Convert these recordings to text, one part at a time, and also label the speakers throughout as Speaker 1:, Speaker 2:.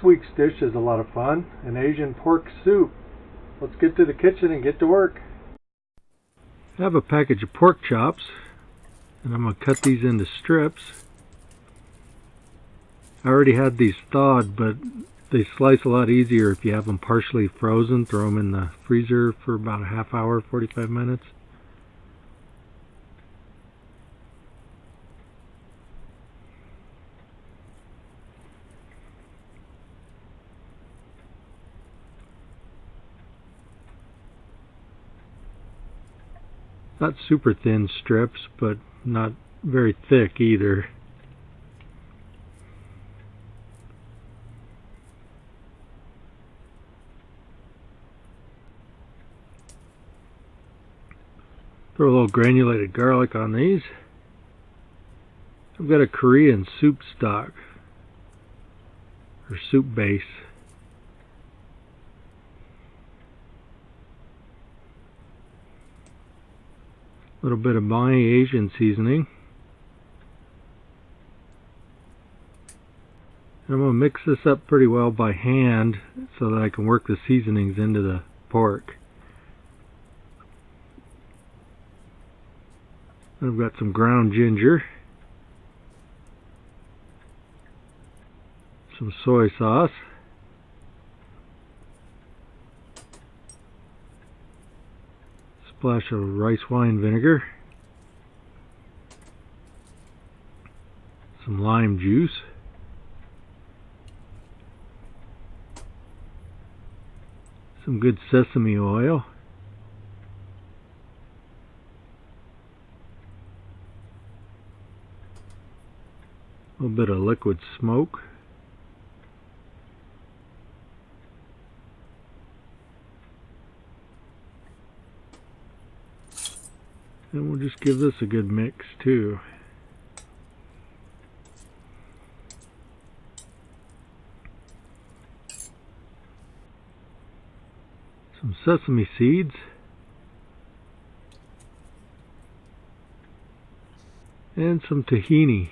Speaker 1: This week's dish is a lot of fun, an Asian pork soup. Let's get to the kitchen and get to work. I have a package of pork chops, and I'm going to cut these into strips. I already had these thawed, but they slice a lot easier if you have them partially frozen. Throw them in the freezer for about a half hour, 45 minutes. Not super thin strips, but not very thick either. Throw a little granulated garlic on these. I've got a Korean soup stock, or soup base. A little bit of my Asian seasoning. And I'm going to mix this up pretty well by hand so that I can work the seasonings into the pork. I've got some ground ginger, some soy sauce, splash of rice wine vinegar, some lime juice, some good sesame oil, a little bit of liquid smoke, and we'll just give this a good mix too. Some sesame seeds, and some tahini.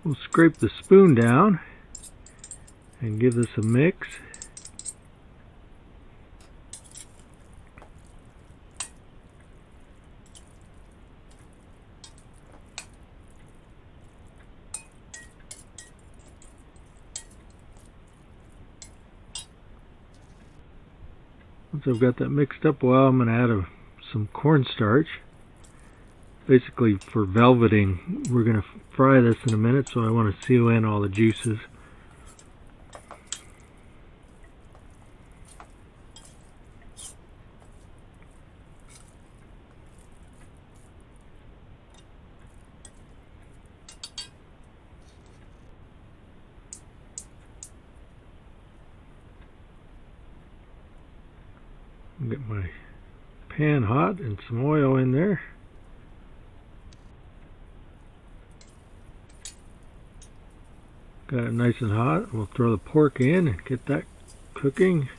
Speaker 1: We'll scrape the spoon down and give this a mix. Once I've got that mixed up well, I'm going to add some cornstarch. Basically for velveting. We're going to fry this in a minute, so I want to seal in all the juices. I'll get my pan hot and some oil in there. Got it nice and hot. We'll throw the pork in and get that cooking.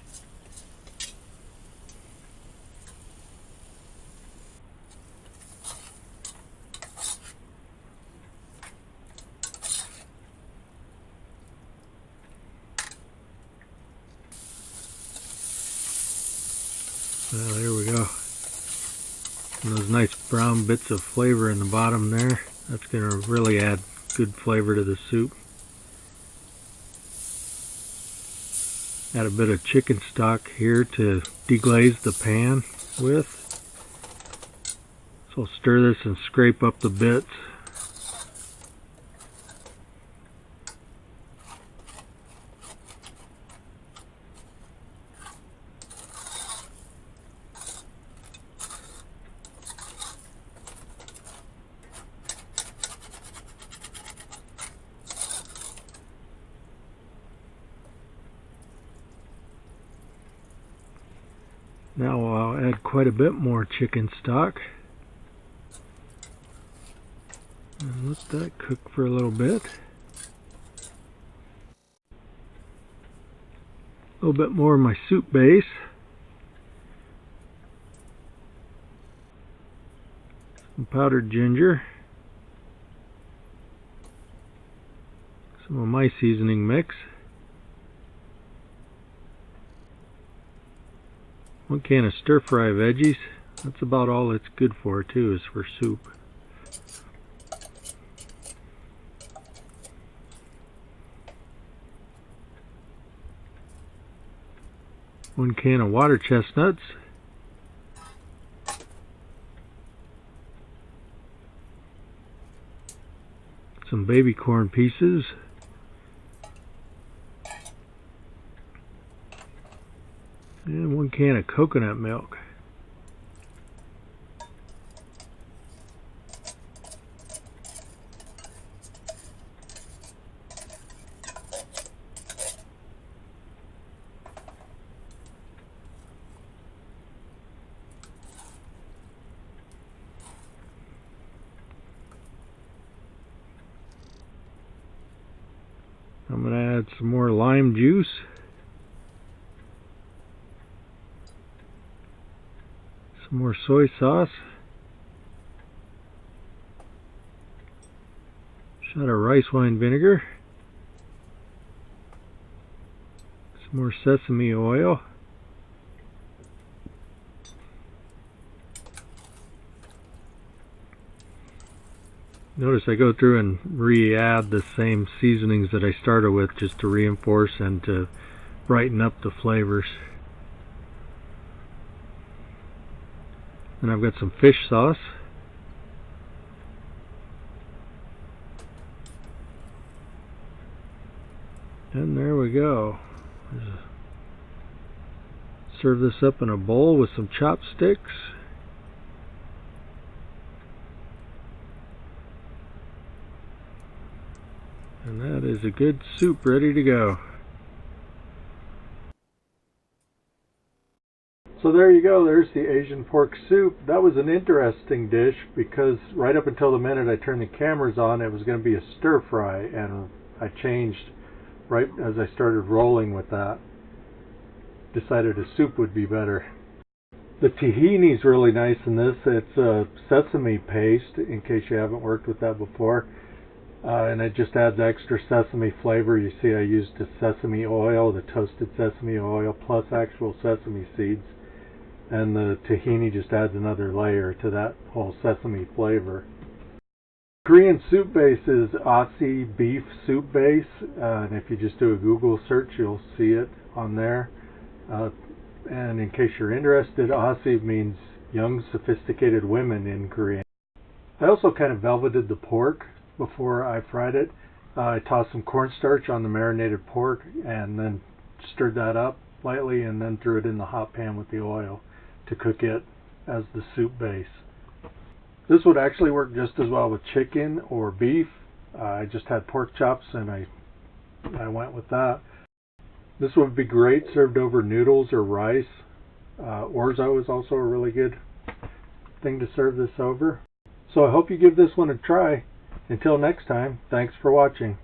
Speaker 1: Well, here we go. And those nice brown bits of flavor in the bottom there. That's going to really add good flavor to the soup. Add a bit of chicken stock here to deglaze the pan with. So I'll stir this and scrape up the bits. Now I'll add quite a bit more chicken stock. And let that cook for a little bit. A little bit more of my soup base. Some powdered ginger. Some of my seasoning mix. 1 can of stir-fry veggies. That's about all it's good for too, is for soup. One can of water chestnuts. Some baby corn pieces. And 1 can of coconut milk. I'm going to add some more lime juice. Some more soy sauce. Shot of rice wine vinegar. Some more sesame oil. Notice I go through and re-add the same seasonings that I started with, just to reinforce and to brighten up the flavors. And I've got some fish sauce. And there we go. Serve this up in a bowl with some chopsticks. And that is a good soup ready to go. So there you go, there's the Asian pork soup. That was an interesting dish because right up until the minute I turned the cameras on, it was going to be a stir fry, and I changed right as I started rolling with that. Decided a soup would be better. The tahini is really nice in this. It's a sesame paste, in case you haven't worked with that before. And it just adds extra sesame flavor. You see I used the sesame oil, the toasted sesame oil, plus actual sesame seeds. And the tahini just adds another layer to that whole sesame flavor. Korean soup base is Aussie beef soup base, and if you just do a Google search you'll see it on there. And in case you're interested, Aussie means young sophisticated women in Korean. I also kind of velveted the pork before I fried it. I tossed some cornstarch on the marinated pork and then stirred that up lightly and then threw it in the hot pan with the oil to cook it as the soup base. This would actually work just as well with chicken or beef. I just had pork chops and I went with that. This would be great served over noodles or rice. Orzo is also a really good thing to serve this over. So I hope you give this one a try. Until next time, thanks for watching.